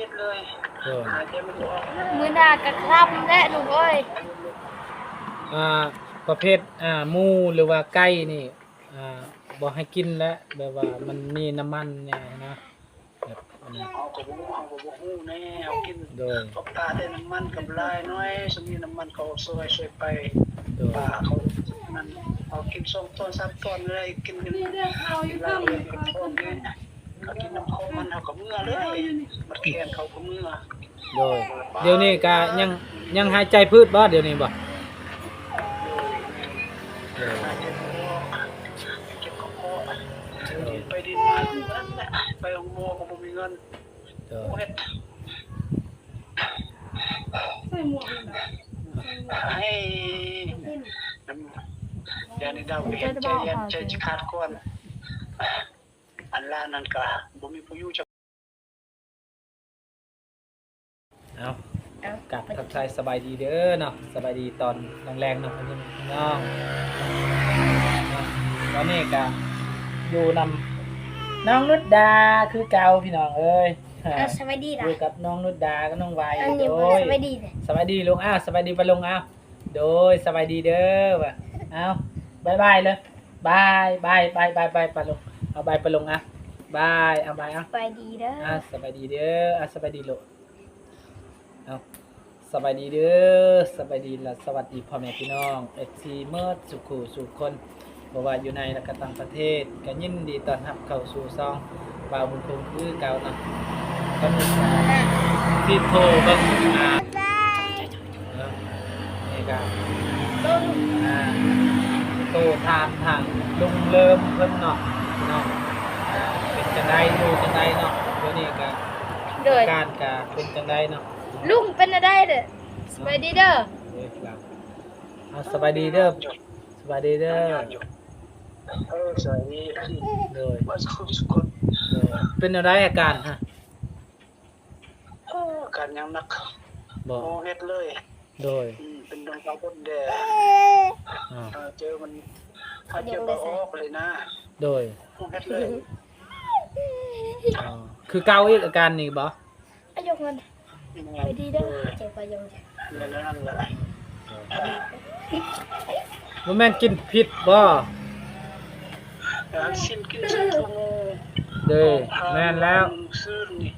ฮ็ดเลยหายใจมันออกมื้อหน้ากะค่ำแล้ลุงเอ้ยประเภทหมูหรือว่าไก่นี่บ่ให้กินแล้วแบบว่ามันมีน้ำมันแน่นะแบบเอาก็บ่ฮู้แน่เอากินโดยกับปลาได้น้ำมันกับลายน้อยสมีน้ำมันเขาซอยไปโดยปลาเขานั่นเอากิน2ตอน3ตอนเลยกินกันเอาอยู่ข้างเลยเขากินน้ำเขามันเขาก็เมื่อเลยมันแขนเขาก็เมื่อโดยเดี๋ยวนี้ก็ยังหายใจพืชบ่เดี๋ยวนี้บ่ไปดินมาไปองโมก็บ่มีเงินเฮ็ดให้ยาในดาวเฮ็ดใจจะขาดก่อนอันล่านั้นก็บ่มีผู้อยู่จักเอากลับทักทายสบายดีเด้อเนาะสบายดีตอนแรงๆเนาะพี่น้องตอนนี้ก็อยู่นำน้องนุชดาคือเก่าพี่น้องเอ้ยสวัสดีล่ะอยู่กับน้องนุชดากับน้องวายโดยสวัสดีสวัสดีลุงสวัสดีปะลุงโดยสบายดีเด้อว่ะบายเลยบายปะลุงเอาบายปะลุงบายบายสบายดีเด้อสบายดีเด้อสบายดีลูกสบายดีเด้อสบายดีและสวัสดีพ่อแม่พี่น้องFCเมิดสุขุสุขคนบ่ว่าอยู่ในและก็ต่างประเทศก็ยินดีต้อนรับเข้าสู่ซองบ่าวบุญคงคือเก่าเนาะก็มีที่โทรเบิ่งนี่ก็โทรถามทางลุงเริ่มเพิ่นเนาะเป็นจังได๋อยู่จังได๋เนาะเดี๋ยวนี้ก็การก็เป็นจังได๋เนาะลุงเป็นอะไรเด้อสบายดีเด้อสบายดีเด้อสบายดีเด้อสวัสดีโดยว่าสุขเป็นอะไรอาการฮะอาการยังนักบ่เฮ็ดเลยโดยเป็นดวงตาบนแดดเจอมันถ้าเจอบ่ออกเลยนะโดยเฮ็ดเลยคือเก่าอีกอาการนี่บ่อายุมันไปดีเด้อเจ็บไปยังนั่นแหละบ่แม่นกินผิดบ่ชิ้นกินชิ้นทุ่งเด้อแม่นแล้วซื้อนี่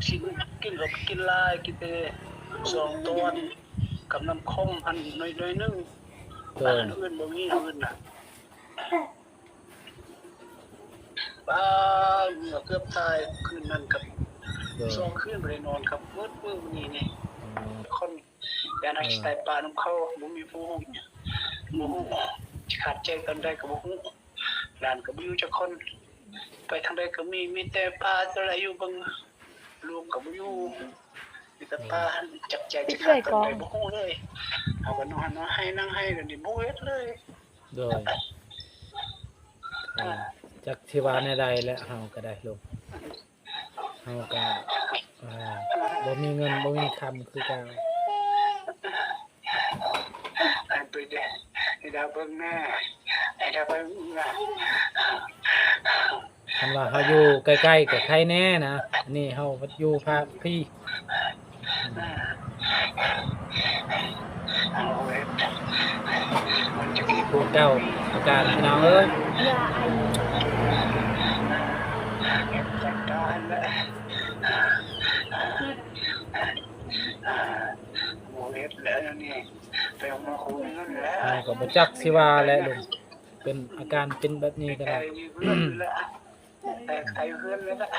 ชิ้นกินกับกินลายกินแต่2ตอนกับน้ำคมอันน้อยๆนึงอื่นบ่มีอื่นน่ะเกือบตายคืนนั้นกับ2คืนบ่ได้นอนครับมื้อนี้คนยานให้ตายปลาน้ำเข้าบ่มีผู้ฮู้ขาดใจตอนใดก็บ่ฮู้หลานก็บ่อยู่จักคนไปทางใดก็มีแต่ปลาอะไรอยู่เบิ่งลูกก็บ่อยู่มีแต่ปลาจับใจจะขาดตอนใดบ่ฮู้เลยเอาก็นอนให้นั่งให้เดี๋ยวนี้บ่เฮ็ดเลยโดยจักสิว่าแนวใดแล้วเฮาก็ได้ลูกเฮาก็บ่มีเงินบ่มีคำคือกันไปเด้ไอ้ดาวเบิ่งแม่ไอ้ดาวเบิ่งคันว่าเฮาอยู่ใกล้ๆก็ใครแน่นะนี่เฮาอยู่ภาคพี่พวกเจ้าอาการพี่น้องเอ้ยจัดการแล้วโมเฮ็ดแล้วนี่ไปเอามาคุยกันแล้วก็บ่จักสิว่าแหละลุงเป็นอาการเป็นแบบนี้ก็ได้แต่ใครเฮือนแล้วล่ะ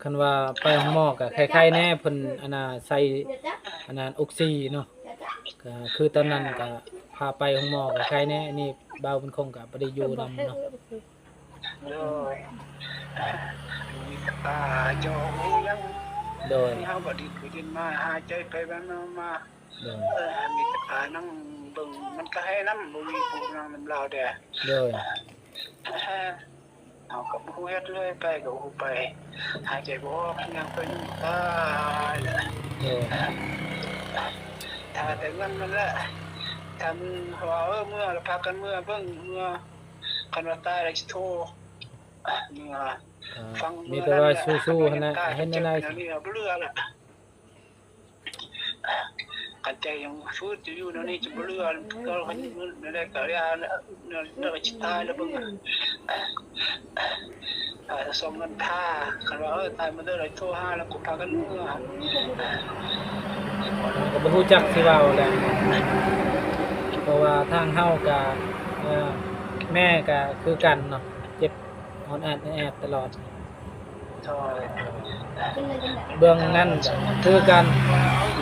คันว่าไปห้องหมอก็คล้ายๆแน่เพิ่นใส่ออกซิเนาะก็คือตอนนั้นก็พาไปห้องหมอก็คล้ายแน่นี่บ่าวเพิ่นคงก็บ่ได้อยู่นำเนาะโดยมีตาจอยังโดยเฮาบ่ดินมาหาใจไปบ้านมาโดยมีตานั่งเบิ่งมันก็ให้นำบ่มีผู้นำนำลาวแดโดยเอากับผู้เฮ็ดเลยไปกับผู้ไปหายใจบ่ออกยังเป็นตายถ้าแต่เงินมันละทำว่าเมื่อเราพากันเมื่อเบิ่งเมื่อคันว่าตายแล้วสิโทรเมื่อ ฟัง มีแต่ว่าสู้ๆหั่นน่ะเฮ็ดแนวใด นี่เบื่อละกันใจยังฟื้นอยู่นั่นนี่จะเบื่อก็มันได้ก็ยาเนี่ยก็จิตายแล้วเบิ่งสมนันท่าคันว่าตายมาเด้อไรโทรหาแล้วกูพากันเมื่อ ก็บ่รู้จักสิเว้าแหละเพราะว่าทางเฮาก็แม่ก็คือกันเนาะเจ็บอ่อนแอดตลอด ใช่ ขึ้นเลยกันแหละ เบื้องนั้นก็คือกัน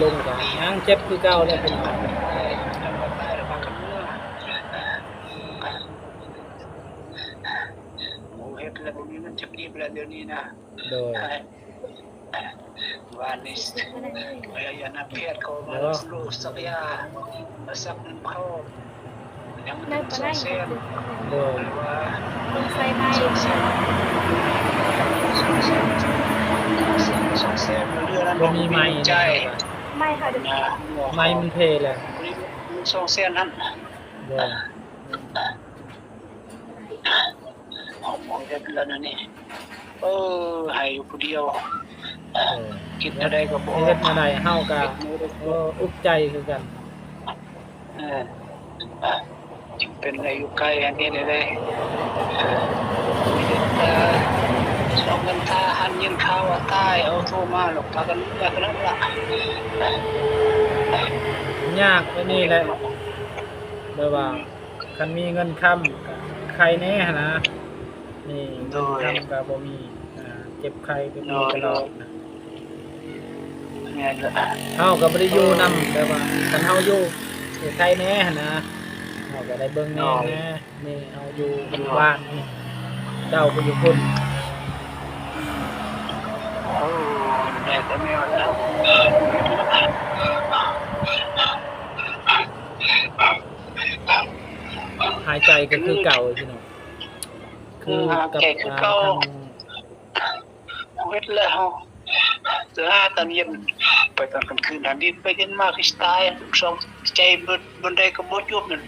ลุงก็ยังเจ็บคือเก่าเลยพี่น้อง ตายแล้วพากันเมื่อโอ้เฮ็ดแล้วบ่มีเงินจะรีบแล้วเดี๋ยวนี้นะ โดย วันนี้ มาได้เลย พยายามเพศเขามาลูกสักยาสักเขายัง นั่งปะ สอ ได้ งเส้น โดย ว่า ลงไฟไหม้ สองเส้นเรือนั้น บ่มีไม้ ใจ ไหม้ค่ะเดี๋ยว นะ ไม้มันเพแหละ สองเส้นนั้น โดย หอมเฮ็ดแล้วนี่ให้อยู่ผู้เดียว เออ คิดอะไรก็บ่ เฮ็ดมาได้เฮาก็อุกใจคือกัน จึงเป็นอะไรอยู่ใกล้อันนี้เลยมีแต่สองกันท่าหันยินข่าวว่าตายเอาโทรมาหรอกพากันแบบนั้นล่ะ ยากไอ้นี่แหละแบบว่าคันมีเงินค้ำก็ใครแน่หั่นนะนี่เงินค้ำก็บ่มีเจ็บไข้ก็มีตลอดนะ เนี่ยแหละ เฮาก็บ่ได้อยู่นำแบบว่าคันเฮาอยู่ใครแน่หั่นนะเฮาก็ได้เบิ่งแน่นะนี่เฮาอยู่บ้านนี่เจ้าก็อยู่พุ่น แม่ก็ไม่เอาแล้ว หายใจก็คือเก่าพี่น้องคือกับทาง เฮ็ดแล้วเจอตอนเย็นไปตอนกลางคืนหันดินไปดินมาคือตายสองใจบนใดก็บ่ยุบนั่น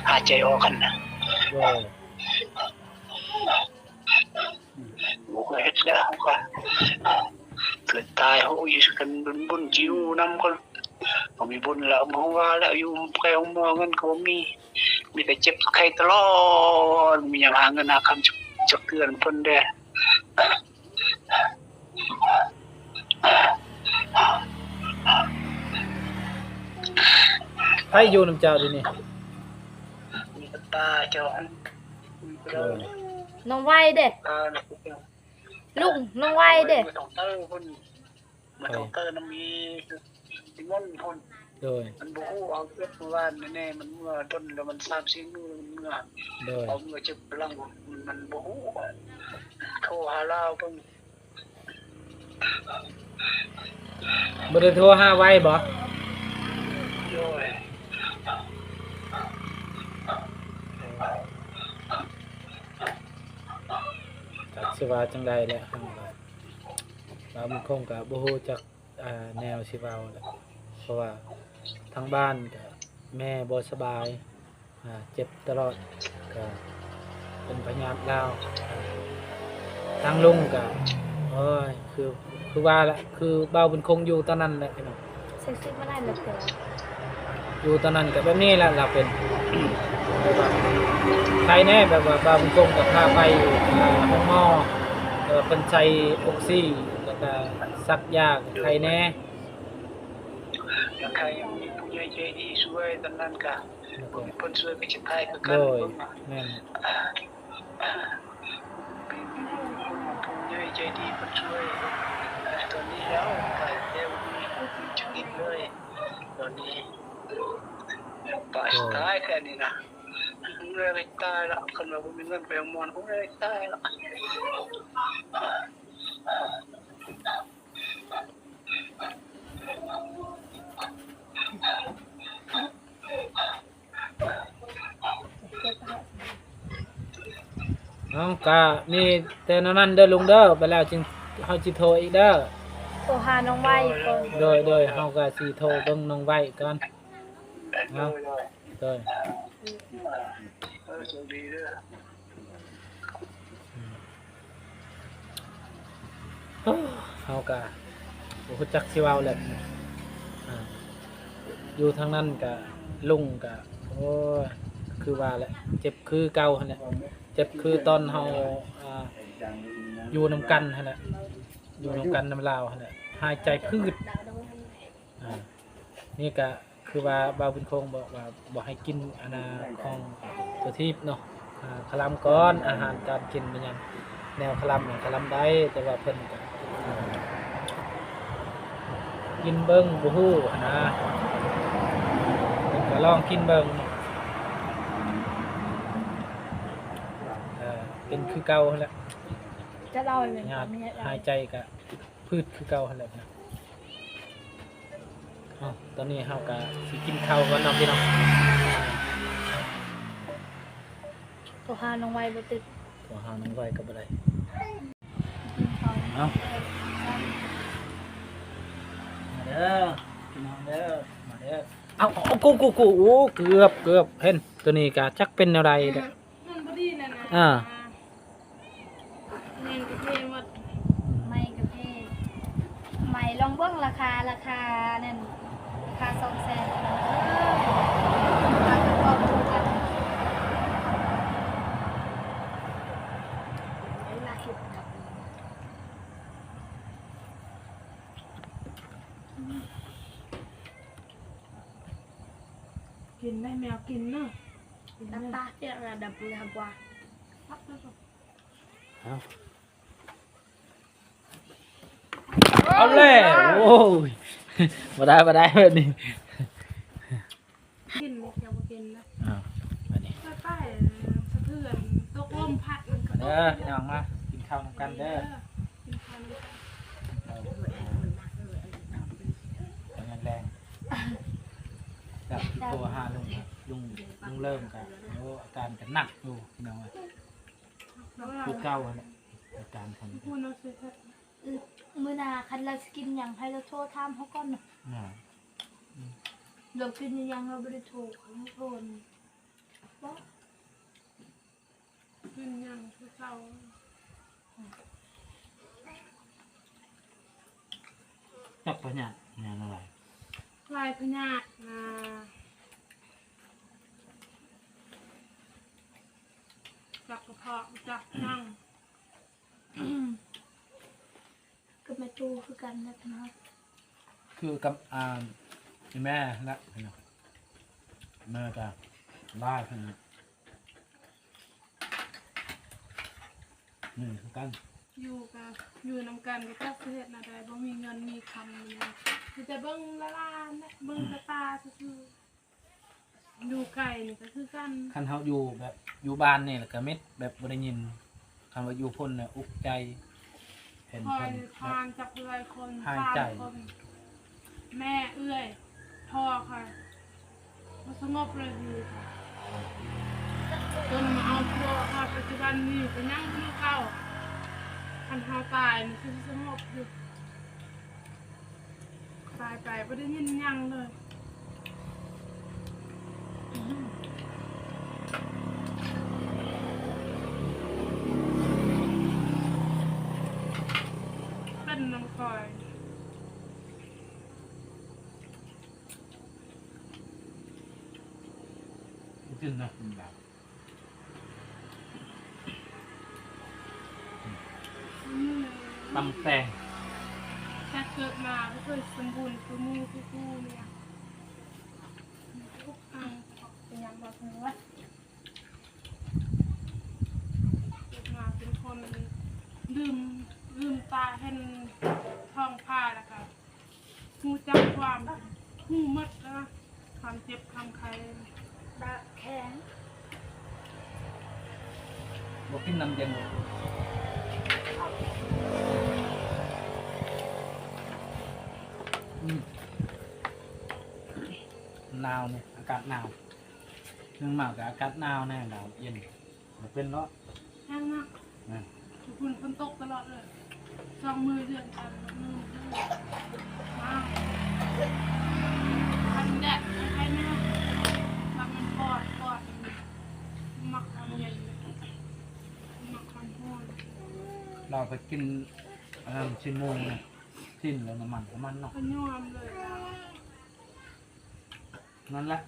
หายใจออกกันนะ ว่า ก็เฮ็ดแล้วก็เกิดตายเฮาอยู่กันบุญจิวนำคนบ่มีบุญแล้วบ่ว่าแล้วอยู่ใครมองเงินก็บ่มีแต่เจ็บไข้ตลอดมีหยังหาเงินหาคำจะเตือนเพิ่นแด้ ไผอยู่นำเจ้าดินี่ มีตาเจ้าอันมีเด้อ น้องไว้เด้ ตาน่ะ ลุงน้องไว้เด้ มันต้องเตอร์พุ่นมันต้องเตอร์น้ำมีสิมอนพุ่น โดย มันบ่ฮู้เอาเมื่อวานแน่ๆมันเมื่อต้นแล้วมัน3-4มื้อมันเมื่อ โดย เอาเมื่อจะพลังมันบ่ฮู้โทรหาลาวเพิ่น บ่ได้โทรหาไว้บ่ โย้ย จักสิว่าจังใดแหละเฮาก็ว่ามันคงก็บ่ฮู้จักแนวสิเว้าแหละเพราะว่าทางบ้านก็แม่บ่สบายเจ็บตลอดก็เป็นพยาธิลาวทางลุงก็โอ้ยคือว่าละคือเบาบุญคงอยู่ตอนนั้นแหละพี่น้อง เซ็กซี่มาได้เลยเด้อ อยู่ตอนนั้นก็แบบนี้แหละเราเป็นแบบว่าใครแน่แบบว่าบาบุญคงกับพาไปห้องหม้อเป็นใจออกซิแล้วก็ซักยาใครแน่ แล้วใครมีผู้ใหญ่ใจดีช่วยตอนนั้นก็ แล้วก็ เพิ่นช่วยไปจิตไทยคือกั โด น ยแม่น ผู้ใหญ่ใจดีเพิ่นช่วยตอนนี้แล้วตายเร็วนี้จะกินเลยตอนนี้ตายแค่นี้นะเรื่องตายละคนเราบ่มีเงินไปเอามอนเรื่องตายละ เอาก็มีแต่นั้นเด้อลุงเด้อไปแล้วจึงเฮาสิโทรอีกเด้อ โทรหาน้องไว้ก่อน โดยเฮาก็สิโทรเบิ่งน้องไว้ก่อนเอาโดย โชคดีเด้อ เฮากะบ่ฮู้จักสิเว้าแหละอ่าอยู่ทางนั้นกะลุงกะโอ้ยคือว่าแหละเจ็บคือเก่าหั่นแหละเจ็บคือตอนเฮาอ่าอยู่นำกันหั่นแหละอยู่นำกันนำลาวหั่นแหละหายใจพืดอ่านี่กะคือว่าบ่าวบุญคงบอกว่าบ่ให้กินอาณาของตัวทิพย์เนาะคลำก่อนอาหารการกินเป็นหยังแนวคลำเนี่ยคลำได้แต่ว่าเพิ่นก็กินเบิ่งบ่ฮู้หั้นนะเพิ่นก็ลองกินเบิ่งเป็นคือเก่าหั่นแหละ จะเล่าให้เป็น ญาติ นี้ หายใจก็พืชคือเก่าหั่นแหละนะตอนนี้เฮาก็สิกินข้าวก่อนเนาะพี่น้อง ตัวหาน้องไว้บ่ติด ตัวหาน้องไว้ก็บ่ได้ กินข้าว เอ้ามาเด้อพี่น้องเด้อมาเด้อเอากูโอ้เกือบเห็นตัวนี้ก็จักเป็นอะไรเด้อ มันบ่ดีนะนะ อ่า เงินกระเทหมด ไม่กระเพาะไม่ลองเบิ่งราคานั่นราคา200,000ราคาประกอบกันเวลาคิดกับ กินได้แมวกินเนาะกิน น้ำ ได้ ตาเตี้ยระดับเลยครับว่า ปั๊บแล้วก็ เอาแล้วโอ้ยบ่ได้แบบนี้ กินไม่เกี่ยวกับกินนะ อันนี้ ใกล้ๆสะเทือนตกลมพัดมันก็ เด้อพี่น้องมากินข้าวนำกันเด้อ กินข้าวน้ำกัน แรงกับตัวหาลุงเริ่มกันแล้วอาการกันหนักอยู่พี่น้อง แล้วก็ คือเก่าแหละอาการของ พูดเอาสิครับ มื้อหน้าคันเราสิกินหยังให้เราโทรถามเขาก่อนเนาะ เรากินหยังเราบ่ได้โทรเขาโทรนี่บ่ กินอย่างคือเก่า จับปัญญาเนี่ยอะไร ลายพญาจับกระเพาะจับนั่ง ก็แม่ตู้คือกันนะพี่น้อง คือกับแม่ละพี่น้องแม่จะบ้าพี่น้องนี่คือกัน อยู่นำกันก็จักสิเฮ็ดน่ะได้บ่มีเงินมีคำนี่คือจะเบิ่งละลานนะเบิ่งตาซื่อๆอยู่ไกลนี่ก็คือกัน คันเขาอยู่แบบอยู่บ้านนี่แหละก็เม็ดแบบบ่ได้ยินคันว่าอยู่พ่นเนี่ยอุกใจเห็น คอ เพิ่ ย น ทานจากเอื้อยคน ทานใจ คนแม่เอื้อยพ่อค่ะมาสงบเลยดีค่ะจนมาเอาพ่อค่ะปัจจุบันนี้ก็ยังคือเก่าคันเฮาตายนี่คือสงบอยู่ตายไปบ่ได้ยินหยังเลยเป็นน้ำคอย ขึ้นนะแบบ ตำแตง แต่เกิดมาก็เคยสมบูรณ์คือมูคือกูเนี่ยทุกอันเป็นอย่างแบบนี้วะเกิดมาเป็นคนลืมตาเห็นท้องผ้าแล้วค่ะหูจักความหูมัดนะความเจ็บความไข้ ดาแข็ง บอกกินน้ำเย็นหนาวเนี่ยอากาศหนาวเนื่องมากกับอากาศหนาวแน่หนาวเย็นมันเป็นเนาะ แห้งมาก นะ คุณฝนตกตลอดเลยสองมือเดือนกันมือว้าวคันแดดใครไม่รู้ทำมันปอดหมักความเย็นหมักความร้อน เราไปกิน ชิ้นโมงเนี่ยชิ้นแล้วน้ำมันของมันเนาะ พยอมเลย นั่นแหละ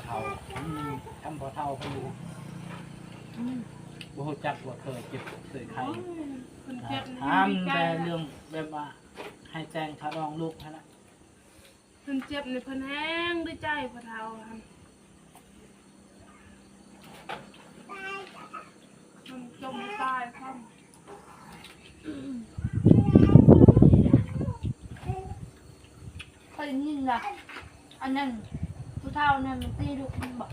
เท่าทำพอเท่าเขาอยู่บ่รู้จักว่าเคยเจ็บเคยไข้ คนเจ็บ ถามแต่เรื่องแบบว่าให้แจ้งทารองลูกให้ละ คนเจ็บในเพิ่นแห้งด้วยใจพอเท่าค่ะมันจมตายครับ เคยยินละอันนั้นผู้เฒ่านั่นมันตีลูกมันบอก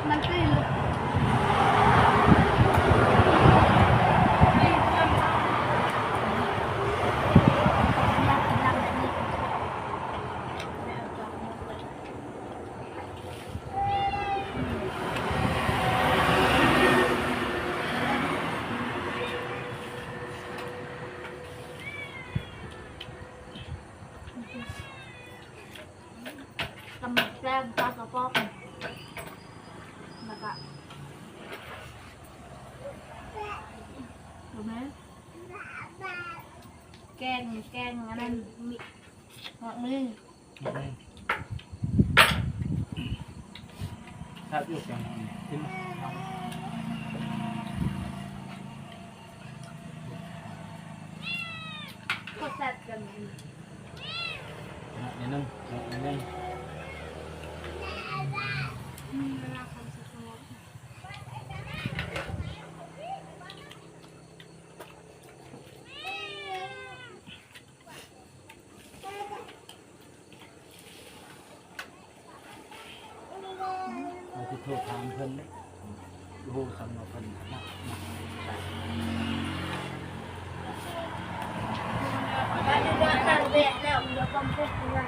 มันตีลูก นี่เพิ่น อยากกินน้ำแบบนี้แม่เอาจอกมาเลยกำลังแจ้งปลากระป๋องแล้วก็รู้ไหมแกงอันนั้นมีหมักมือ ถ้าอยู่อย่างกินเอา ก็แซ่บกัน นิดนึงนิดนึง มีเวลาความสงบ เราจะโทรถามเพิ่นรู้สำหรับเพิ่นนะ บ้านเดือดตาเด็ดแล้วเดี๋ยวความพูดกัน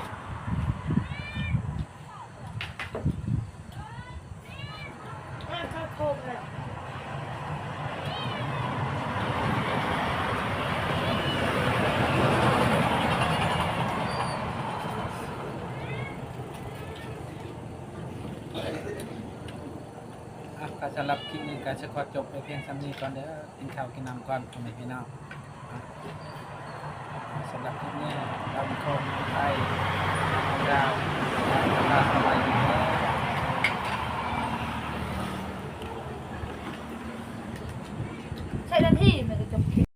ข้าวโพดเลย ก็สำหรับคลิปนี้ก็จะขอจบไปเพียงซ้ำนี้ก่อนเด้อกินข้าวกินน้ำก่อนพ่อแม่พี่น้องสำหรับคลิปนี้เราเป็นคนไทยดาวสบายดี ใช้หน้าที่มันจะจบคลิป